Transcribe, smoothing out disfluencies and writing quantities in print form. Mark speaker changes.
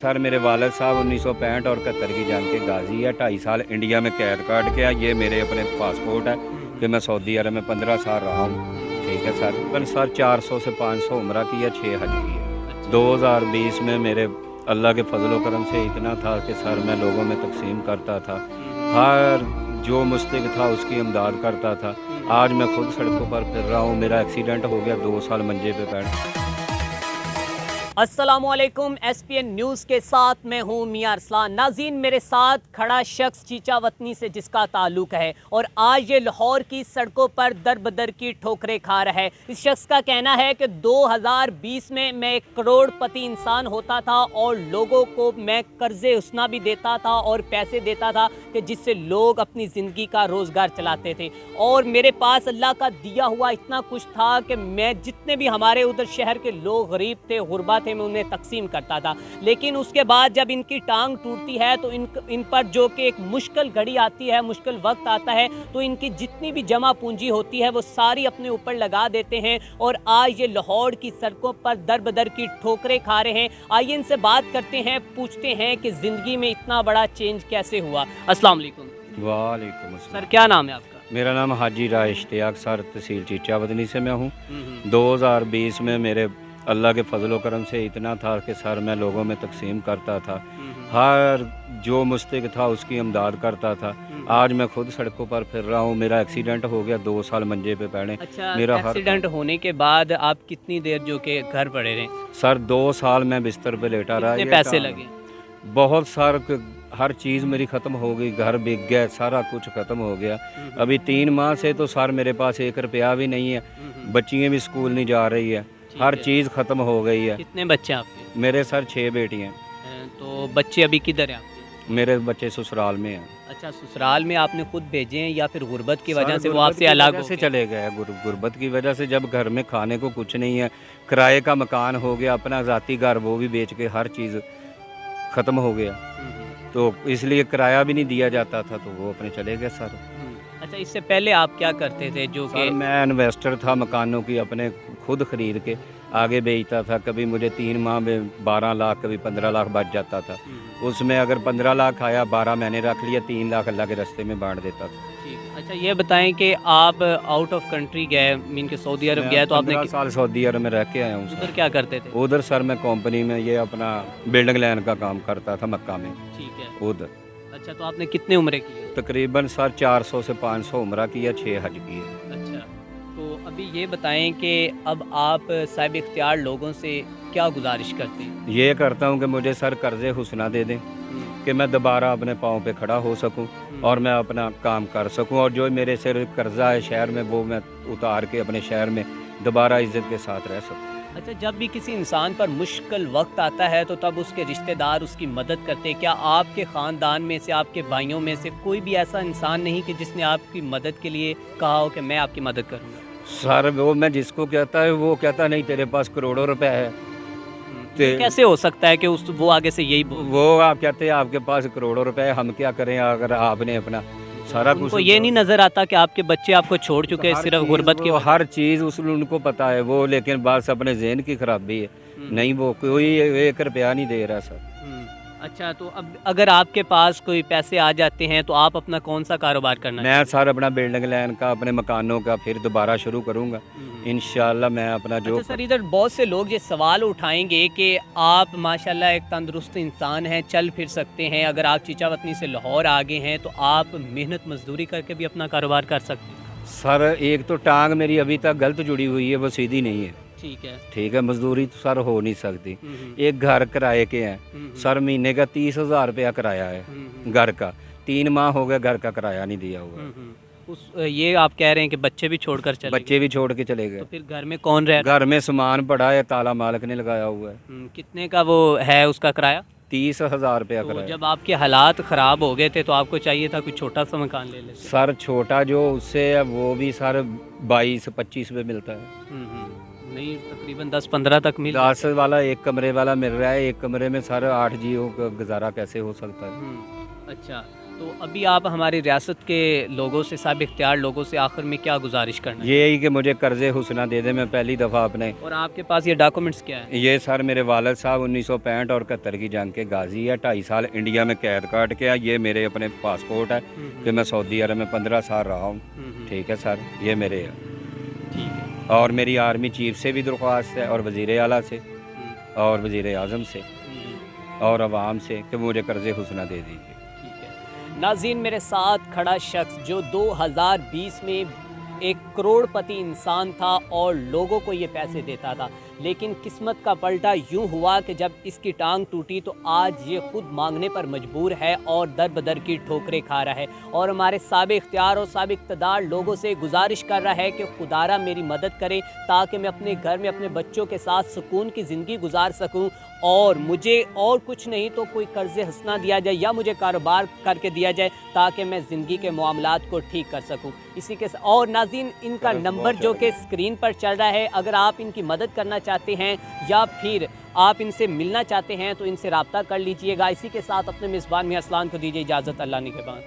Speaker 1: Sir मेरे वालिद साहब 1965 और 71 की जंग के गाजी है। 2.5 साल इंडिया में कैद काट के ये मेरे अपने पासपोर्ट है कि मैं सऊदी अरब में 15 साल रहा हूँ। ठीक है सर। तकरीबन सर 400 से 500 उम्रा की है, 6 हज की है। 2020 में मेरे अल्लाह के फजल करम से इतना था कि सर मैं लोगों में तकसीम करता था, हर जो मुस्तक था उसकी इमदाद करता था। आज मैं खुद सड़कों पर फिर रहा हूँ। मेरा एक्सीडेंट हो गया, 2 साल मंजे पे बैठ।
Speaker 2: अस्सलामुअलैकुम, SPN न्यूज़ के साथ मैं हूँ मियां अरसलान। नाज़रीन, मेरे साथ खड़ा शख्स चीचा वतनी से जिसका ताल्लुक है और आज ये लाहौर की सड़कों पर दर बदर की ठोकरें खा रहा है। इस शख्स का कहना है कि 2020 में मैं एक करोड़पति इंसान होता था और लोगों को मैं कर्जे उसना भी देता था और पैसे देता था कि जिससे लोग अपनी ज़िंदगी का रोज़गार चलाते थे, और मेरे पास अल्लाह का दिया हुआ इतना कुछ था कि मैं जितने भी हमारे उधर शहर के लोग गरीब थे, गुरबा थे, मैं उन्हें तकसीम करता था। लेकिन उसके बाद जब इनकी टांग टूटती है तो इन पर जो कि एक मुश्किल घड़ी आती है, मुश्किल वक्त आता है, तो इनकी जितनी भी जमा पूंजी होती है वो सारी अपने ऊपर लगा देते हैं और आज ये लाहौर की सड़कों पर दर बदर की ठोकरें खा रहे हैं। आइए इनसे बात करते हैं, पूछते हैं कि ज़िंदगी में इतना बड़ा चेंज कैसे हुआ। अस्सलाम वालेकुम।
Speaker 1: वालेकुम अस्सलाम।
Speaker 2: सर, क्या नाम है आपका?
Speaker 1: मेरा नाम हाजी राय इश्तियाक सर, तहसील चीचा वतनी से मैं हूँ। 2020 में मेरे अल्लाह के फजल करम से इतना था कि सर मैं लोगों में तकसीम करता था, हर जो मुस्तक था उसकी इमदाद करता था। आज मैं खुद सड़कों पर फिर रहा हूँ। मेरा एक्सीडेंट हो गया, 2 साल मंजे पे पड़े।
Speaker 2: अच्छा,
Speaker 1: मेरा
Speaker 2: एक्सीडेंट होने के बाद आप कितनी देर जो कि घर पड़े रहे?
Speaker 1: सर 2 साल मैं बिस्तर पे लेटा रहा।
Speaker 2: कितने पैसे लगे?
Speaker 1: बहुत सारा, हर चीज़ मेरी ख़त्म हो गई, घर बिक गया, सारा कुछ ख़त्म हो गया। अभी 3 माह से तो सर मेरे पास 1 रुपया भी नहीं है। बच्चियाँ भी स्कूल नहीं जा रही है, हर चीज़ ख़त्म हो गई है।
Speaker 2: कितने बच्चे आपके?
Speaker 1: मेरे सर 6 बेटियाँ।
Speaker 2: तो बच्चे अभी किधर हैं आपके?
Speaker 1: मेरे बच्चे ससुराल में हैं।
Speaker 2: अच्छा, ससुराल में आपने खुद भेजे हैं या फिर गुर्बत की वजह
Speaker 1: सर
Speaker 2: से वो
Speaker 1: गुर्बत
Speaker 2: आपसे
Speaker 1: की
Speaker 2: अलग
Speaker 1: वजह
Speaker 2: हो
Speaker 1: से
Speaker 2: गए?
Speaker 1: चले गए। गुर्बत की वजह से, जब घर में खाने को कुछ नहीं है, किराए का मकान हो गया, अपना ज़ाती घर वो भी बेच के हर चीज़ ख़त्म हो गया, तो इसलिए किराया भी नहीं दिया जाता था, तो वो अपने चले गए सर।
Speaker 2: अच्छा, इससे पहले आप क्या करते थे? जो
Speaker 1: सर
Speaker 2: कि
Speaker 1: मैं इन्वेस्टर था, मकानों की अपने खुद ख़रीद के आगे बेचता था। कभी मुझे 3 माह में 12 लाख, कभी 15 लाख बच जाता था। उसमें अगर 15 लाख आया, 12 मैंने रख लिया, 3 लाख अल्लाह के रास्ते में बांट देता था।
Speaker 2: ठीक। अच्छा, ये बताएं कि आप आउट ऑफ कंट्री गए, मीन के सऊदी अरब गए, तो आपने
Speaker 1: 15 साल सऊदी अरब में रह के आया हूँ
Speaker 2: उधर
Speaker 1: सर।
Speaker 2: क्या करते थे?
Speaker 1: उधर सर मैं कंपनी में ये अपना बिल्डिंग लाइन का काम करता था मक्का में।
Speaker 2: ठीक है।
Speaker 1: उधर
Speaker 2: अच्छा, तो आपने कितने उम्र की है?
Speaker 1: तकरीबन सर 400 से 500 उम्रा की है, 6 हज की है।
Speaker 2: अच्छा, तो अभी ये बताएं कि अब आप साहिब इख्तियार लोगों से क्या गुजारिश करते हैं?
Speaker 1: ये करता हूँ कि मुझे सर कर्ज़े हुस्ना दे दें कि मैं दोबारा अपने पाँव पे खड़ा हो सकूं और मैं अपना काम कर सकूं, और जो मेरे सिर कर्जा है शहर में वो मैं उतार के अपने शहर में दोबारा इज्जत के साथ रह सकूं।
Speaker 2: अच्छा, जब भी किसी इंसान पर मुश्किल वक्त आता है तो तब उसके रिश्तेदार उसकी मदद करते हैं। क्या आपके ख़ानदान में से, आपके भाइयों में से कोई भी ऐसा इंसान नहीं कि जिसने आपकी मदद के लिए कहा हो कि मैं आपकी मदद करूँगा?
Speaker 1: सर वो मैं जिसको कहता है वो कहता नहीं तेरे पास करोड़ों रुपए है।
Speaker 2: ये कैसे हो सकता है कि वो आगे से यही बोल?
Speaker 1: वो आप कहते हैं आपके पास करोड़ों रुपए है, हम क्या करें अगर आपने अपना सारा कुछ।
Speaker 2: उनको ये नहीं नज़र आता कि आपके बच्चे आपको छोड़ चुके हैं सिर्फ गुर्बत की वजह?
Speaker 1: हर चीज़ उनको पता है वो, लेकिन बस अपने ज़हन की खराबी है। नहीं, वो कोई 1 रुपया नहीं दे रहा सर।
Speaker 2: अच्छा, तो अब अगर आपके पास कोई पैसे आ जाते हैं तो आप अपना कौन सा कारोबार करना
Speaker 1: मैं सर अपना बिल्डिंग लाइन का, अपने मकानों का फिर दोबारा शुरू करूँगा इंशाल्लाह। मैं अपना जो
Speaker 2: अच्छा सर, इधर बहुत से लोग ये सवाल उठाएंगे कि आप माशाल्लाह एक तंदुरुस्त इंसान हैं, चल फिर सकते हैं, अगर आप चीचा वतनी से लाहौर आ गए हैं तो आप मेहनत मजदूरी करके भी अपना कारोबार कर सकते हैं।
Speaker 1: सर एक तो टांग मेरी अभी तक गलत जुड़ी हुई है, वो सीधी नहीं है।
Speaker 2: ठीक है।
Speaker 1: ठीक है, मजदूरी तो सर हो नहीं सकती। एक घर किराए के हैं सर, महीने का 30,000 रुपया किराया है घर का। 3 माह हो गए घर का किराया नहीं दिया हुआ।
Speaker 2: ये आप कह रहे हैं कि बच्चे भी छोड़कर चले
Speaker 1: बच्चे भी छोड़ के चले गए।
Speaker 2: तो फिर घर में कौन रह रहा
Speaker 1: घर में सामान पड़ा है, ताला मालिक ने लगाया हुआ है।
Speaker 2: कितने का वो है उसका किराया?
Speaker 1: 30,000 रुपया
Speaker 2: तो
Speaker 1: किराया।
Speaker 2: जब आपके हालात ख़राब हो गए थे तो आपको चाहिए था कोई छोटा सा मकान ले लेते?
Speaker 1: सर छोटा जो उससे है वो भी सर 22-25 में मिलता है।
Speaker 2: नहीं, तकरीबन 10-15 तक मिल।
Speaker 1: 10 वाला 1 कमरे वाला मिल रहा है। 1 कमरे में सर 8 जीओ का गुजारा कैसे हो सकता है?
Speaker 2: अच्छा, तो अभी आप हमारी रियासत के लोगों से, साब इख्तियार लोगों से आखिर में क्या गुजारिश करना है?
Speaker 1: ये ही कि मुझे कर्ज़े हुस्ना दे दे। मैं पहली दफ़ा अपने
Speaker 2: और आपके पास ये डॉक्यूमेंट्स क्या है?
Speaker 1: ये सर मेरे वालिद साहब 1965 और 71 की जंग के गाजी है, 2.5 साल इंडिया में कैद काट के है। ये मेरे अपने पासपोर्ट है कि मैं सऊदी अरब में 15 साल रहा हूँ। ठीक है सर, ये मेरे है।
Speaker 2: ठीक है।
Speaker 1: और मेरी आर्मी चीफ से भी दरख्वास्त है, और वज़ीर आला से, और वज़ीर आज़म से, और अवाम से कि मुझे कर्ज़े हुस्ना दे दीजिए।
Speaker 2: ठीक है। नाज़रीन, मेरे साथ खड़ा शख्स जो 2020 में एक करोड़पति इंसान था और लोगों को ये पैसे देता था, लेकिन किस्मत का पलटा यूं हुआ कि जब इसकी टांग टूटी तो आज ये खुद मांगने पर मजबूर है और दर बदर की ठोकरें खा रहा है। और हमारे साबिक़ इख्तियार और साबिक़ इक़्तिदार लोगों से गुजारिश कर रहा है कि खुदारा मेरी मदद करे ताकि मैं अपने घर में अपने बच्चों के साथ सुकून की ज़िंदगी गुजार सकूं, और मुझे और कुछ नहीं तो कोई कर्ज़े हंसना दिया जाए या मुझे कारोबार करके दिया जाए ताकि मैं ज़िंदगी के मामलात को ठीक कर सकूं। इसी के और नाज़रीन, इनका नंबर जो कि स्क्रीन पर चल रहा है, अगर आप इनकी मदद करना चाहते हैं या फिर आप इनसे मिलना चाहते हैं तो इनसे रब्ता कर लीजिएगा। इसी के साथ अपने मेज़बान मियां अरसलान को दीजिए इजाज़त। अल्लाह निगहबान।